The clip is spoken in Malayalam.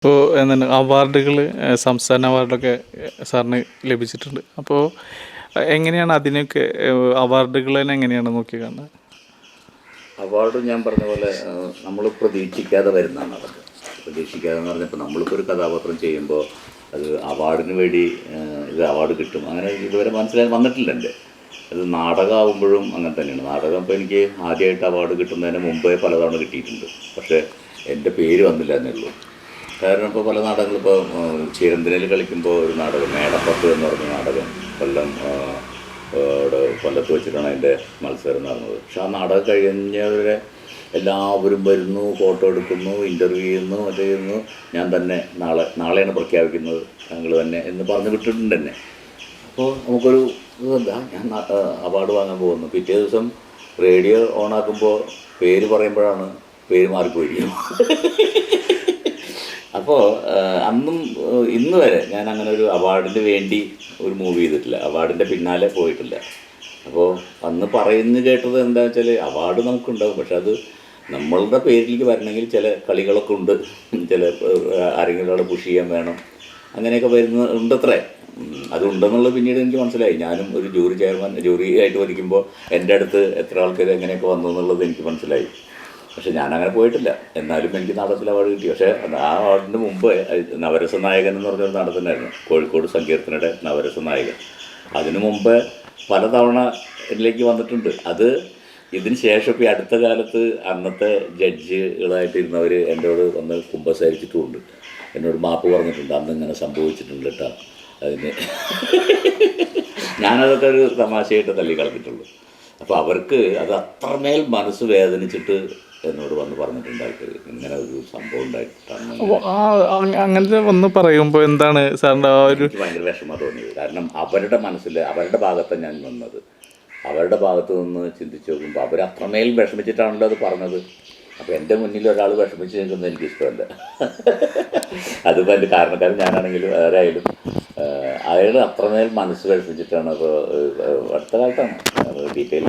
ഇപ്പോൾ എന്താണ് അവാർഡുകൾ, സംസ്ഥാന അവാർഡൊക്കെ സാറിന് ലഭിച്ചിട്ടുണ്ട്. അപ്പോൾ എങ്ങനെയാണ് അതിനൊക്കെ അവാർഡുകൾ തന്നെ എങ്ങനെയാണ് നോക്കി കാണുന്നത്? അവാർഡ് ഞാൻ പറഞ്ഞ പോലെ നമ്മൾ പ്രതീക്ഷിക്കാതെ വരുന്നതാണ് അതൊക്കെ. പ്രതീക്ഷിക്കാതെ എന്ന് പറഞ്ഞപ്പോൾ നമ്മളിപ്പോൾ ഒരു കഥാപാത്രം ചെയ്യുമ്പോൾ അത് അവാർഡിന് വേണ്ടി ഇത് അവാർഡ് കിട്ടും അങ്ങനെ ഇതുവരെ മനസ്സിലായി വന്നിട്ടില്ല എൻ്റെ. അത് നാടകമാകുമ്പോഴും അങ്ങനെ തന്നെയാണ്. നാടകം ഇപ്പോൾ എനിക്ക് ആദ്യമായിട്ട് അവാർഡ് കിട്ടുന്നതിന് മുമ്പേ പലതവണ കിട്ടിയിട്ടുണ്ട്. പക്ഷേ എൻ്റെ പേര് വന്നില്ല എന്നേ ഉള്ളൂ. കാരണം ഇപ്പോൾ പല നാടകങ്ങൾ ഇപ്പോൾ ചീരന്തിരയിൽ കളിക്കുമ്പോൾ ഒരു നാടകം മേടപ്പത്ത് എന്ന് പറഞ്ഞ നാടകം കൊല്ലത്ത് വെച്ചിട്ടാണ് അതിൻ്റെ മത്സരം നടന്നത്. പക്ഷെ ആ നാടകം കഴിഞ്ഞവരെ എല്ലാവരും വരുന്നു, ഫോട്ടോ എടുക്കുന്നു, ഇൻ്റർവ്യൂ ചെയ്യുന്നു, അത് ചെയ്യുന്നു. ഞാൻ തന്നെ നാളെയാണ് പ്രഖ്യാപിക്കുന്നത് താങ്കൾ തന്നെ എന്ന് പറഞ്ഞ് വിട്ടിട്ടുണ്ട് എന്നെ. അപ്പോൾ നമുക്കൊരു ഇതെന്താ ഞാൻ അവാർഡ് വാങ്ങാൻ പോകുന്നു. പിറ്റേ ദിവസം റേഡിയോ ഓണാക്കുമ്പോൾ പേര് പറയുമ്പോഴാണ് പേര് മാറിപ്പോയിരിക്കും. അപ്പോൾ അന്നും ഇന്ന് വരെ ഞാൻ അങ്ങനെ ഒരു അവാർഡിന് വേണ്ടി ഒരു മൂവി ചെയ്തിട്ടില്ല, അവാർഡിൻ്റെ പിന്നാലെ പോയിട്ടില്ല. അപ്പോൾ അന്ന് പറയുന്നത് കേട്ടത് എന്താ വെച്ചാൽ അവാർഡ് നമുക്കുണ്ടാവും, പക്ഷെ അത് നമ്മളുടെ പേരിലേക്ക് വരണമെങ്കിൽ ചില കളികളൊക്കെ ഉണ്ട്, ചില ആരെങ്കിലും അവിടെ പുഷ് ചെയ്യാൻ വേണം, അങ്ങനെയൊക്കെ ഉണ്ടത്രേ. അതുണ്ടെന്നുള്ളത് പിന്നീട് എനിക്ക് മനസ്സിലായി. ഞാനും ഒരു ജൂറി ആയിട്ട് പഠിക്കുമ്പോൾ എൻ്റെ അടുത്ത് എത്ര ആൾക്കാർ എങ്ങനെയൊക്കെ വന്നു എന്നുള്ളത് എനിക്ക് മനസ്സിലായി. പക്ഷെ ഞാനങ്ങനെ പോയിട്ടില്ല. എന്നാലും എനിക്ക് നാടകത്തിൽ അവാർഡ് കിട്ടി. പക്ഷേ ആ അവാർഡിന് മുമ്പ് നവരസ നായകൻ എന്ന് പറഞ്ഞൊരു നാടകത്തിനായിരുന്നു, കോഴിക്കോട് സങ്കീർത്തനയുടെ നവരസ നായകൻ. അതിനു മുമ്പ് പലതവണ ഇതിലേക്ക് വന്നിട്ടുണ്ട്. അത് ഇതിന് ശേഷം ഇപ്പോൾ ഈ അടുത്ത കാലത്ത് അന്നത്തെ ജഡ്ജികളായിട്ടിരുന്നവർ എന്നോട് വന്ന് കുമ്പസാരിച്ചിട്ടുമുണ്ട്, എന്നോട് മാപ്പ് പറഞ്ഞിട്ടുണ്ട്, അന്ന് ഇങ്ങനെ സംഭവിച്ചിട്ടുണ്ട് കേട്ടോ. അതിന് ഞാനതൊക്കെ ഒരു തമാശയായിട്ട് തള്ളിക്കളഞ്ഞിട്ടുള്ളൂ. അപ്പോൾ അവർക്ക് അത് അത്രമേൽ മനസ്സ് വേദനിച്ചിട്ട് എന്നോട് വന്ന് പറഞ്ഞിട്ടുണ്ട് ആൾക്കാർ, ഇങ്ങനെ ഒരു സംഭവം ഉണ്ടായിട്ടാണ്. അങ്ങനത്തെ വന്ന് പറയുമ്പോൾ എന്താണ് സാറിൻ്റെ ആ ഒരു എനിക്ക് ഭയങ്കര വിഷമം തോന്നിയത്. കാരണം അവരുടെ മനസ്സിൽ അവരുടെ ഭാഗത്താണ് ഞാൻ വന്നത്. അവരുടെ ഭാഗത്ത് നിന്ന് ചിന്തിച്ച് നോക്കുമ്പോൾ അവർ അത്രമേൽ വിഷമിച്ചിട്ടാണല്ലോ അത് പറഞ്ഞത്. അപ്പോൾ എൻ്റെ മുന്നിൽ ഒരാൾ വിഷമിച്ച് നിൽക്കുന്നത് എനിക്കിഷ്ടമല്ല. അതിപ്പോൾ എൻ്റെ കാരണക്കാരൻ ഞാനാണെങ്കിലും ആരായാലും അയാൾ അത്രമേൽ മനസ്സ് വിഷമിച്ചിട്ടാണ്. അപ്പോൾ അടുത്ത കാലത്താണ് ഡീറ്റെയിൽ